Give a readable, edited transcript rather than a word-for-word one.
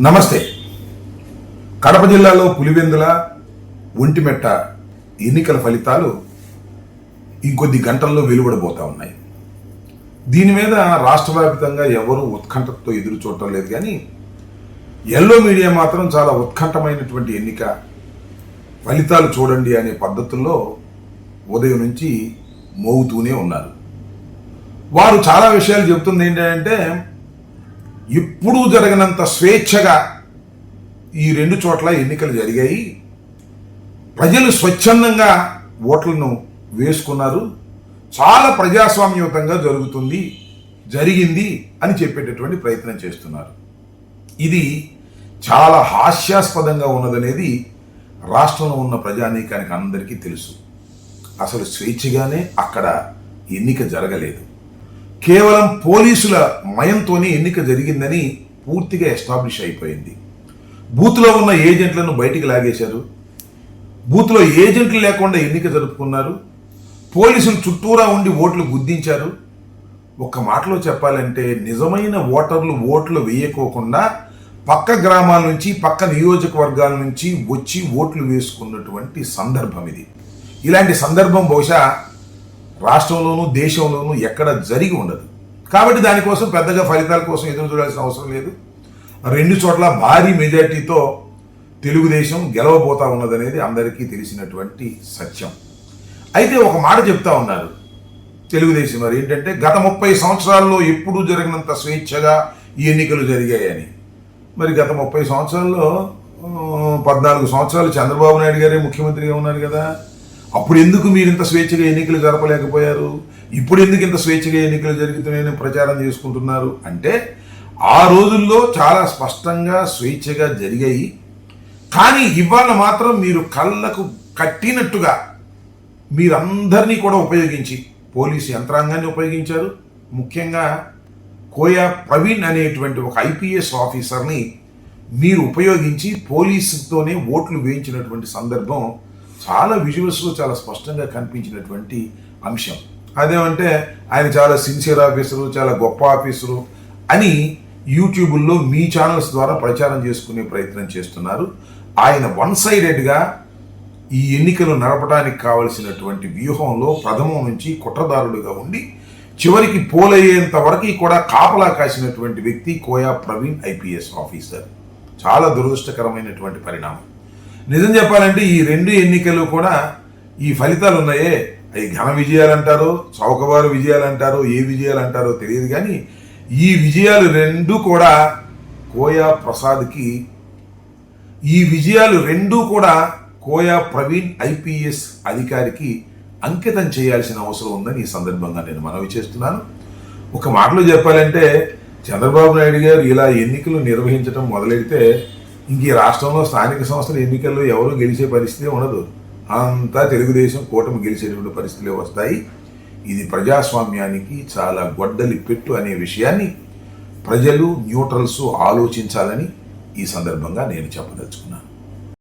నమస్తే. కడప జిల్లాలో పులివెందుల, ఒంటిమెట్ట ఎన్నికల ఫలితాలు ఇంకొద్ది గంటల్లో వెలువడబోతా ఉన్నాయి. దీని మీద రాష్ట్ర వ్యాప్తంగా ఎవరు ఉత్కంఠతో ఎదురు చూడటం లేదు. కానీ ఎల్లో మీడియా మాత్రం చాలా ఉత్కంఠమైనటువంటి ఎన్నిక ఫలితాలు చూడండి అనే పద్ధతుల్లో ఉదయం నుంచి మోగుతూనే ఉన్నారు. వారు చాలా విషయాలు చెబుతుంది ఏంటంటే, ఎప్పుడూ జరగనంత స్వేచ్ఛగా ఈ రెండు చోట్ల ఎన్నికలు జరిగాయి, ప్రజలు స్వచ్ఛందంగా ఓట్లను వేసుకున్నారు, చాలా ప్రజాస్వామ్యయుతంగా జరిగింది అని చెప్పేటటువంటి ప్రయత్నం చేస్తున్నారు. ఇది చాలా హాస్యాస్పదంగా ఉన్నదనేది రాష్ట్రంలో ఉన్న ప్రజానీకానికి అందరికీ తెలుసు. అసలు స్వేచ్ఛగానే అక్కడ ఎన్నిక జరగలేదు. కేవలం పోలీసుల మయంతోనే ఎన్నిక జరిగిందని పూర్తిగా ఎస్టాబ్లిష్ అయిపోయింది. బూత్లో ఉన్న ఏజెంట్లను బయటికి లాగేశారు. బూత్లో ఏజెంట్లు లేకుండా ఎన్నిక జరుపుకున్నారు. పోలీసులు చుట్టూరా ఉండి ఓట్లు గుద్దించారు. ఒక్క మాటలో చెప్పాలంటే, నిజమైన ఓటర్లు ఓట్లు వేయకోకుండా పక్క గ్రామాల నుంచి, పక్క నియోజకవర్గాల నుంచి వచ్చి ఓట్లు వేసుకున్నటువంటి సందర్భం ఇది. ఇలాంటి సందర్భం బహుశా రాష్ట్రంలోనూ దేశంలోనూ ఎక్కడ జరిగి ఉండదు. కాబట్టి దానికోసం పెద్దగా ఫలితాల కోసం ఎదురు చూడాల్సిన అవసరం లేదు. రెండు చోట్ల భారీ మెజార్టీతో తెలుగుదేశం గెలవబోతా ఉన్నదనేది అందరికీ తెలిసినటువంటి సత్యం. అయితే ఒక మాట చెప్తా ఉన్నారు తెలుగుదేశం వారు, ఏంటంటే గత 30 సంవత్సరాల్లో ఎప్పుడూ జరిగినంత స్వేచ్ఛగా ఈ ఎన్నికలు జరిగాయని. మరి గత 30 సంవత్సరాల్లో 14 సంవత్సరాలు చంద్రబాబు నాయుడు గారే ముఖ్యమంత్రిగా ఉన్నారు కదా. అప్పుడు ఎందుకు మీరు ఇంత స్వేచ్ఛగా ఎన్నికలు జరపలేకపోయారు? ఇప్పుడు ఎందుకు ఇంత స్వేచ్ఛగా ఎన్నికలు జరుగుతున్నాయని ప్రచారం చేసుకుంటున్నారు అంటే, ఆ రోజుల్లో చాలా స్పష్టంగా స్వేచ్ఛగా జరిగాయి. కానీ ఇవాళ మాత్రం మీరు కళ్ళకు కట్టినట్టుగా మీరందరినీ కూడా ఉపయోగించి, పోలీసు యంత్రాంగాన్ని ఉపయోగించారు. ముఖ్యంగా కోయా ప్రవీణ్ అనేటువంటి ఒక ఐపీఎస్ ఆఫీసర్ని మీరు ఉపయోగించి పోలీసుతోనే ఓట్లు వేయించినటువంటి సందర్భం చాలా విజువల్స్లో చాలా స్పష్టంగా కనిపించినటువంటి అంశం. అదేమంటే ఆయన చాలా సిన్సియర్ ఆఫీసరు, చాలా గొప్ప ఆఫీసరు అని యూట్యూబ్లో మీ ఛానల్స్ ద్వారా ప్రచారం చేసుకునే ప్రయత్నం చేస్తున్నారు. ఆయన వన్ సైడెడ్గా ఈ ఎన్నికలు నడపడానికి కావలసినటువంటి వ్యూహంలో ప్రథమం నుంచి కుట్రదారుడుగా ఉండి చివరికి పోలయ్యేంత వరకు కూడా కాపలా కాసినటువంటి వ్యక్తి కోయా ప్రవీణ్ ఐపీఎస్ ఆఫీసర్. చాలా దురదృష్టకరమైనటువంటి పరిణామం. నిజం చెప్పాలంటే ఈ రెండు ఎన్నికలు కూడా, ఈ ఫలితాలు ఉన్నాయే, అవి ఘన విజయాలు అంటారో, చౌకబారు విజయాలు అంటారో, ఏ విజయాలు అంటారో తెలియదు. కానీ ఈ విజయాలు రెండు కూడా కోయా ప్రవీణ్ ఐపీఎస్ అధికారికి అంకితం చేయాల్సిన అవసరం ఉందని ఈ సందర్భంగా నేను మనవి చేస్తున్నాను. ఒక మాటలో చెప్పాలంటే, చంద్రబాబు నాయుడు గారు ఇలా ఎన్నికలు నిర్వహించడం మొదలెడితే ఇంక ఈ రాష్ట్రంలో స్థానిక సంస్థల ఎన్నికల్లో ఎవరు గెలిచే పరిస్థితి ఉండదు. అంతా తెలుగుదేశం కూటమి గెలిచేటువంటి పరిస్థితులే వస్తాయి. ఇది ప్రజాస్వామ్యానికి చాలా గొడ్డలి పెట్టు అనే విషయాన్ని ప్రజలు, న్యూట్రల్స్ ఆలోచించాలని ఈ సందర్భంగా నేను చెప్పదలుచుకున్నాను.